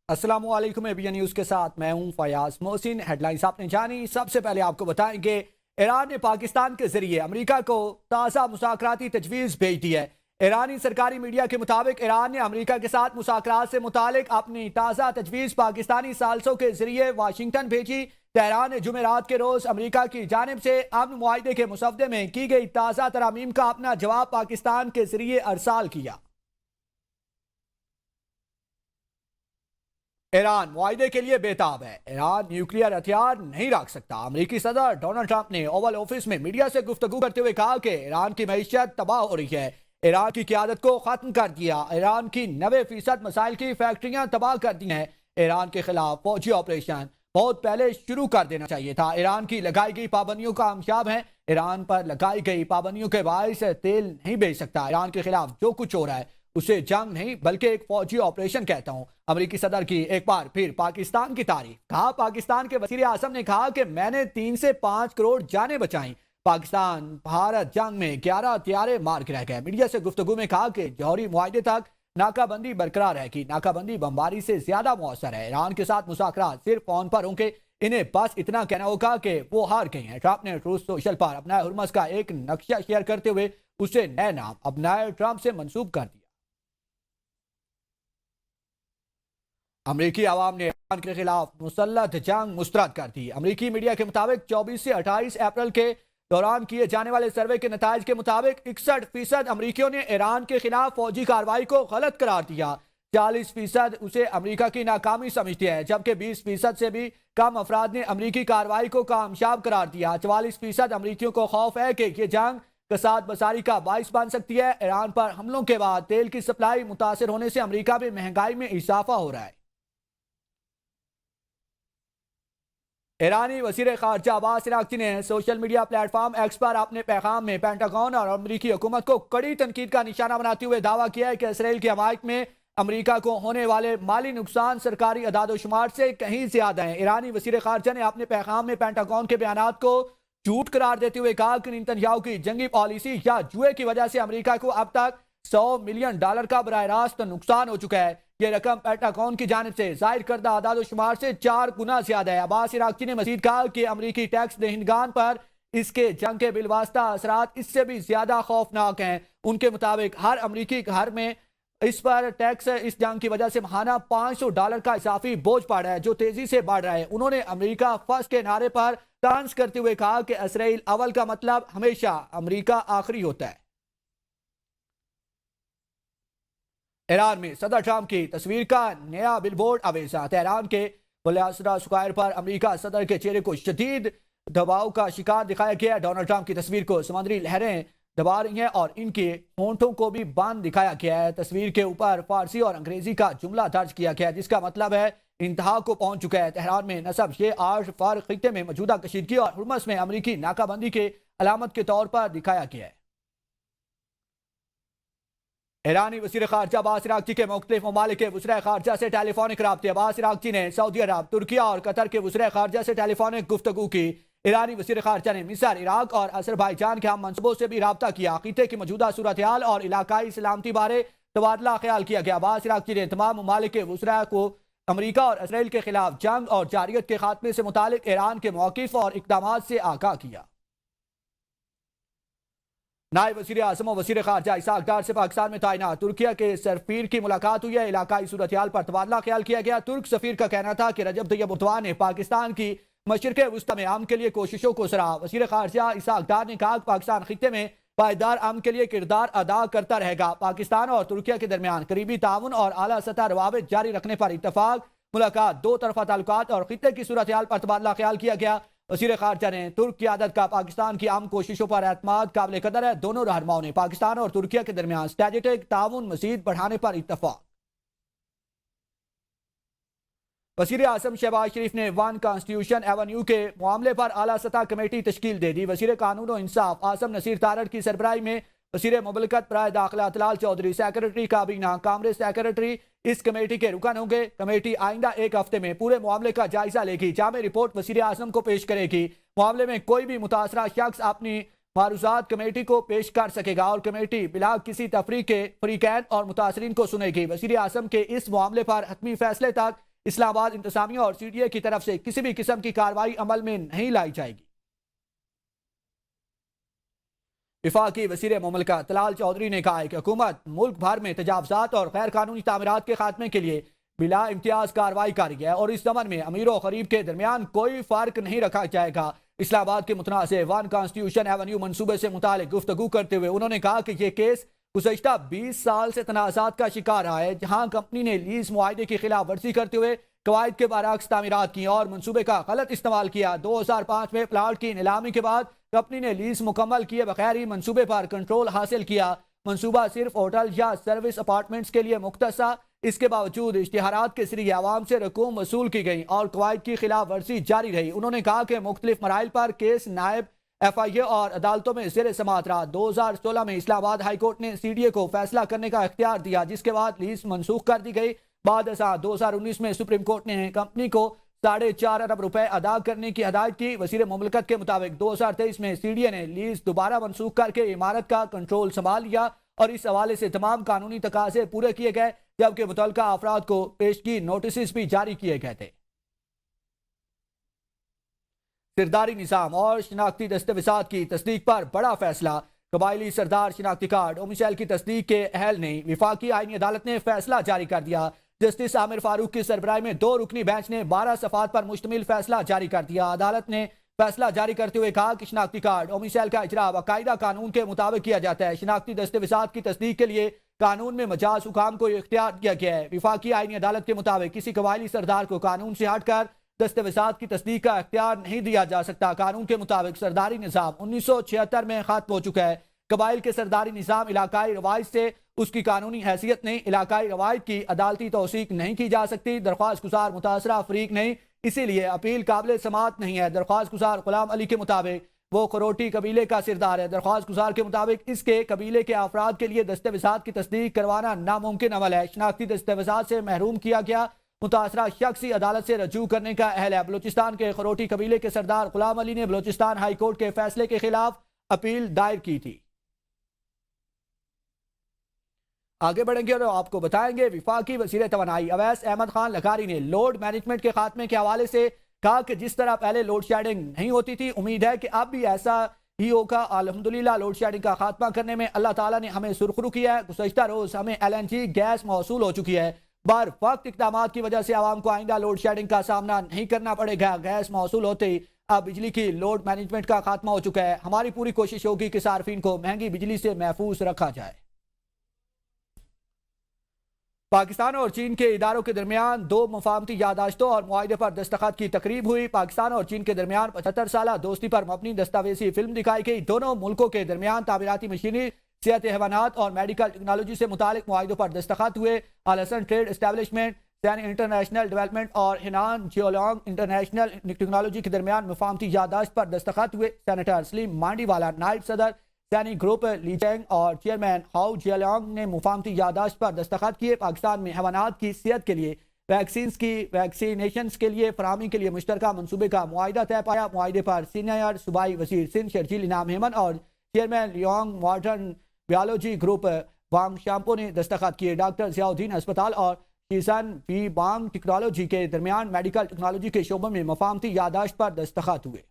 अस्सलाम वालेकुम ABN news के साथ मैं हूं फयाज मोहसिन। हेडलाइंस आपने जानी। सबसे पहले आपको बताएंगे ईरान ने पाकिस्तान के जरिए अमेरिका को ताज़ा मुज़ाकराती तजवीज़ भेज दी है। ईरानी सरकारी मीडिया के मुताबिक ईरान ने अमेरिका के साथ मुज़ाकरात से मुतालिक अपनी ताज़ा तजवीज़ पाकिस्तानी सालसों के जरिए वाशिंगटन भेजी। तेहरान ने जुमेरात के रोज अमेरिका की जानिब से अमन मुआहदे के मुसवदे में की गई ताज़ा तरामीम का अपना जवाब पाकिस्तान के जरिए अरसाल किया। ईरान मुआहदे के लिए बेताब है। ईरान न्यूक्लियर हथियार नहीं रख सकता। अमेरिकी सदर डोनाल्ड ट्रंप ने ओवल ऑफिस में मीडिया से गुफ्तगू करते हुए कहा कि ईरान की मईशत तबाह हो रही है। ईरान की क़यादत को खत्म कर दिया। ईरान की 90% मिसाइल की फैक्ट्रियां तबाह कर दी हैं। ईरान के खिलाफ फौजी ऑपरेशन बहुत पहले शुरू कर देना चाहिए था। ईरान की लगाई गई पाबंदियों का अंशाब है। ईरान पर लगाई गई पाबंदियों के बायस तेल नहीं बेच सकता। ईरान के खिलाफ जो कुछ हो रहा है उसे जंग नहीं बल्कि एक फौजी ऑपरेशन कहता हूं। अमेरिकी सदर की एक बार फिर पाकिस्तान की तारीफ। कहा, पाकिस्तान के वजीर आजम ने कहा कि मैंने 3 से 5 करोड़ जानें बचाई। पाकिस्तान भारत जंग में 11 हथियारे मार के रह गए। मीडिया से गुफ्तगू में कहा कि जौहरी मुआहदे तक नाकाबंदी बरकरार रहेगी। नाकाबंदी बमबारी से ज्यादा मौसर है। ईरान के साथ मुज़ाकरात सिर्फ फोन पर होंगे। इन्हें बस इतना कहना होगा कि वो हार गए हैं। ट्रंप ने ट्रूथ सोशल पर अपना हुर्मस का एक नक्शा शेयर करते हुए उसे नए नाम अपनाए ट्रंप से मंसूब कर दिया। अमेरिकी आवाम ने ईरान के खिलाफ मुसल्लत जंग मुस्तरद कर दी। अमेरिकी मीडिया के मुताबिक 24 से 28 अप्रैल के दौरान किए जाने वाले सर्वे के नताज के मुताबिक 61% अमरीकियों ने ईरान के खिलाफ फौजी कार्रवाई को गलत करार दिया। 40% उसे अमेरिका की नाकामी समझते हैं, जबकि 20% से भी कम अफराद ने अमरीकी कार्रवाई को कामयाब करार दिया। 44% अमरीकियों को खौफ है कि यह जंग कसाद बसारी का बाइस बन सकती है। ईरान पर हमलों के बाद तेल की सप्लाई मुतासर होने से अमरीका में महंगाई में इजाफा हो रहा है। ईरानी वज़ीर ख़ारजा अब्बास अराग़ची ने सोशल मीडिया प्लेटफॉर्म एक्स पर अपने पैगाम में पेंटागन और अमरीकी हुकूमत को कड़ी तनकीद का निशाना बनाते हुए दावा किया है कि इसराइल की हमायत में अमरीका को होने वाले माली नुकसान सरकारी अदादोशुमार से कहीं ज्यादा है। ईरानी वज़ीर ख़ारजा ने अपने पैगाम में पेंटागन के बयानात को झूठ करार देते हुए कहा कि नेतन्याहू की जंगी पॉलिसी या जुए की वजह से अमरीका को अब तक $100 मिलियन का बराह रास्त नुकसान हो चुका है। ये रकम पेंटागन की जानिब से जाहिर करदा आदाद-ओ-शुमार से 4 गुना ज्यादा है। अब्बास अराग़ची ने मजीद कहा कि अमरीकी टैक्स दहिंदगान पर इसके जंग के बिलवास्ता असरात इससे भी ज्यादा खौफनाक हैं। उनके मुताबिक हर अमरीकी घर में इस पर टैक्स इस जंग की वजह से माहाना $500 का इजाफी बोझ पड़ रहा है, जो तेजी से बढ़ रहा है। उन्होंने अमरीका फर्स्ट के नारे पर तंज करते हुए कहा कि इसराइल अव्वल का मतलब हमेशा अमरीका आखिरी होता है। ईरान में सदर ट्रंप की तस्वीर का नया बिलबोर्ड अवेजा। तेहरान के बुलंदशहर स्क्वायर पर अमेरिका सदर के चेहरे को शदीद दबाव का शिकार दिखाया गया। डोनाल्ड ट्रंप की तस्वीर को समुद्री लहरें दबा रही हैं और इनके होंठों को भी बंद दिखाया गया है। तस्वीर के ऊपर फारसी और अंग्रेजी का जुमला दर्ज किया गया है, जिसका मतलब है इंतहा को पहुंच चुका है। तेहरान में नस्ब ये आर्श फार खित्ते में मौजूदा कशीदगी और हुर्मस में अमरीकी नाकाबंदी के अलामत के तौर पर दिखाया गया है। ईरानी वज़ीर ख़ारजा अब्बास अराग़ची के मुख्तलिफ ममालिक के वज़ीर ख़ारजा से टेलीफोनिक राब्ते। अब्बास अराग़ची ने सऊदी अरब, तुर्की और कतर के वज़ीर ख़ारजा से टेलीफोनिक गुफ्तगू की। ईरानी वज़ीर ख़ारजा ने मिस्र, इराक और अज़रबैजान के हम मनसूबों से भी राब्ता किया। खित्ते की मौजूदा सूरत हाल और इलाकाई सलामती बारे तबादला ख्याल किया गया। अब्बास अराग़ची ने तमाम ममालिक के वज़ीरा को अमरीका और इसराइल के खिलाफ जंग और जारियत के खात्मे से मुतालिक ईरान के मौक़िफ़ और इक़दामात से आगाह किया। नायब वज़ीर आज़म और वज़ीर ख़ारजा इसहाक़ डार से पाकिस्तान में तैनात तुर्किया के सफ़ीर की मुलाकात हुई है। इलाकाई सूरत हाल पर तबादला ख्याल किया गया। तुर्क सफ़ीर का कहना था कि रजब तैयब एर्दोग़ान ने पाकिस्तान की मशरिक़ वुस्ता में अमन के लिए कोशिशों को सराहा। वज़ीर ख़ारजा इसहाक़ डार ने कहा कि पाकिस्तान खित्ते में पायदार अमन के लिए किरदार अदा करता रहेगा। पाकिस्तान और तुर्किया के दरमियान करीबी ताउन और आला सतह रवाबित जारी रखने पर इत्तफ़ाक़। मुलाकात दो तरफ़ा ताल्लुकात और खित्ते की सूरत हाल पर तबादला ख्याल किया गया। वज़ीर ख़ारजा ने तुर्क क़यादत का पाकिस्तान की अमन कोशिशों पर एतमाद काबिल कदर है। दोनों रहनुमाओं ने पाकिस्तान और तुर्किया के दरमियान स्ट्रेटेजिक ताउन मज़ीद बढ़ाने पर इत्तफ़ाक़। वज़ीर आज़म शहबाज शरीफ ने वन कॉन्स्टिट्यूशन एवेन्यू के मामले पर आला सतह कमेटी तश्कील दे दी। वज़ीर कानून और इंसाफ आसम नसीर तारड़ की सरबराही में वज़ीर मुमलिकत बराए दाखिला तलाल चौधरी, सेक्रेटरी काबीना कांग्रेस सेक्रेटरी इस कमेटी के रुकन होंगे। कमेटी आइंदा एक हफ्ते में पूरे मामले का जायजा लेगी। जामे रिपोर्ट वज़ीर आज़म को पेश करेगी। मामले में कोई भी मुतासरा शख्स अपनी मारूजात कमेटी को पेश कर सकेगा और कमेटी बिला किसी तफरीक के फरीकैन और मुतासरीन को सुनेगी। वज़ीर आज़म के इस मामले पर हतमी फैसले तक اسلام آباد انتظامیہ اور سی ڈی اے کی طرف سے کسی بھی قسم کی کارروائی عمل میں نہیں لائی جائے گی۔ وفاقی وزیر مملکت طلال چودھری نے کہا ہے کہ حکومت ملک بھر میں تجاوزات اور غیر قانونی تعمیرات کے خاتمے کے لیے بلا امتیاز کارروائی کری ہے اور اس ضمن میں امیر و غریب کے درمیان کوئی فرق نہیں رکھا جائے گا۔ اسلام آباد کے متنازع ون کانسٹیٹیوشن ایونیو منصوبے سے متعلق گفتگو کرتے ہوئے انہوں نے کہا کہ یہ کیس گزشتہ 20 سال سے تنازعات کا شکار رہا ہے، جہاں کمپنی نے لیز معاہدے کی خلاف ورزی کرتے ہوئے قواعد کے برعکس تعمیرات کی اور منصوبے کا غلط استعمال کیا۔ 2005 میں پلاٹ کی نیلامی کے بعد کمپنی نے لیز مکمل کیے بغیر ہی منصوبے پر کنٹرول حاصل کیا۔ منصوبہ صرف ہوٹل یا سروس اپارٹمنٹس کے لیے مختص تھا، اس کے باوجود اشتہارات کے ذریعے عوام سے رقوم وصول کی گئی اور قواعد کی خلاف ورزی جاری رہی۔ انہوں نے کہا کہ مختلف مراحل پر کیس نائب ایف آئی اے اور عدالتوں میں زیر سماعت رہا۔ 2016 میں اسلام آباد ہائی کورٹ نے سی ڈی اے کو فیصلہ کرنے کا اختیار دیا، جس کے بعد لیز منسوخ کر دی گئی۔ بعد ازاں 2019 میں سپریم کورٹ نے کمپنی کو 4.5 ارب روپے ادا کرنے کی ہدایت کی۔ وزیر مملکت کے مطابق 2023 میں سی ڈی اے نے لیز دوبارہ منسوخ کر کے عمارت کا کنٹرول سنبھال لیا اور اس حوالے سے تمام قانونی تقاضے پورے کیے گئے، جبکہ متعلقہ افراد کو پیشگی نوٹسز بھی جاری کیے گئے تھے۔ سرداری نظام اور شناختی دستاویزات کی تصدیق پر بڑا فیصلہ۔ قبائلی سردار شناختی کارڈ اومیسیل کی تصدیق کے اہل نے وفاقی آئینی عدالت نے فیصلہ جاری کر دیا۔ جسٹس عامر فاروق کی سربراہی میں 2 رکنی بینچ نے 12 صفحات پر مشتمل فیصلہ جاری کر دیا۔ عدالت نے فیصلہ جاری کرتے ہوئے کہا کہ شناختی کارڈ اومیسیل کا اجرا باقاعدہ قانون کے مطابق کیا جاتا ہے۔ شناختی دستاویزات کی تصدیق کے لیے قانون میں مجاز حکام کو اختیار دیا گیا ہے۔ وفاقی آئینی عدالت کے مطابق کسی قبائلی سردار کو قانون سے ہٹ کر دستاویزات کی تصدیق کا اختیار نہیں دیا جا سکتا۔ قانون کے مطابق سرداری نظام 1976 میں ختم ہو چکا ہے۔ قبائل کے سرداری نظام علاقائی روایت سے اس کی قانونی حیثیت نہیں، علاقائی روایت کی عدالتی توثیق نہیں کی جا سکتی۔ درخواست گزار متاثرہ فریق نہیں، اسی لیے اپیل قابل سماعت نہیں ہے۔ درخواست گزار غلام علی کے مطابق وہ خروٹی قبیلے کا سردار ہے۔ درخواست گزار کے مطابق اس کے قبیلے کے افراد کے لیے دستاویزات کی تصدیق کروانا ناممکن عمل ہے۔ شناختی دستاویزات سے محروم کیا گیا متاثرہ شخص ہی عدالت سے رجوع کرنے کا اہل ہے۔ بلوچستان کے خروٹی قبیلے کے سردار غلام علی نے بلوچستان ہائی کورٹ کے فیصلے کے خلاف اپیل دائر کی تھی۔ آگے بڑھیں گے اور آپ کو بتائیں گے وفاقی وزیر توانائی اویس احمد خان لغاری نے لوڈ مینجمنٹ کے خاتمے کے حوالے سے کہا کہ جس طرح پہلے لوڈ شیڈنگ نہیں ہوتی تھی، امید ہے کہ اب بھی ایسا ہی ہوگا۔ الحمدللہ لوڈ شیڈنگ کا خاتمہ کرنے میں اللہ تعالیٰ نے ہمیں سرخرو کیا ہے۔ گزشتہ روز ہمیں LNG گیس موصول ہو چکی ہے۔ بر وقت اقدامات کی وجہ سے عوام کو آئندہ لوڈ شیڈنگ کا سامنا نہیں کرنا پڑے گا۔ گیس موصول ہوتے ہی اب بجلی کی لوڈ مینجمنٹ کا خاتمہ ہو چکا ہے۔ ہماری پوری کوشش ہوگی کہ صارفین کو مہنگی بجلی سے محفوظ رکھا جائے۔ پاکستان اور چین کے اداروں کے درمیان 2 مفاہمتی یادداشتوں اور معاہدے پر دستخط کی تقریب ہوئی۔ پاکستان اور چین کے درمیان 75 سالہ دوستی پر مبنی دستاویزی فلم دکھائی گئی۔ دونوں ملکوں کے درمیان تعمیراتی مشینری، صحت حیوانات اور میڈیکل ٹیکنالوجی سے متعلق معاہدوں پر دستخط ہوئے۔ الحسن ٹریڈ اسٹیبلشمنٹ، سین انٹرنیشنل ڈیولپمنٹ اور ہنان جیولانگ انٹرنیشنل ٹیکنالوجی کے درمیان مفاہمتی یادداشت پر دستخط ہوئے۔ سینیٹر سلیم مانڈی والا، نائب صدر سینی گروپ لی چینگ اور چیئرمین ہاؤ جیلانگ نے مفاہمتی یادداشت پر دستخط کیے۔ پاکستان میں حیوانات کی صحت کے لیے ویکسینز کی ویکسینیشنز کے لیے فراہمی کے لیے مشترکہ منصوبے کا معاہدہ طے پایا۔ معاہدے پر سینئر صوبائی وزیر سندھ شرجیل انعام ہیمن اور chairman living modern biology group Wang شامپو نے دستخط کیے۔ ڈاکٹر ضیاء الدین ہسپتال اور شیزن وی بانگ ٹیکنالوجی کے درمیان میڈیکل ٹیکنالوجی کے شعبوں میں مفاہمتی یادداشت پر دستخط ہوئے۔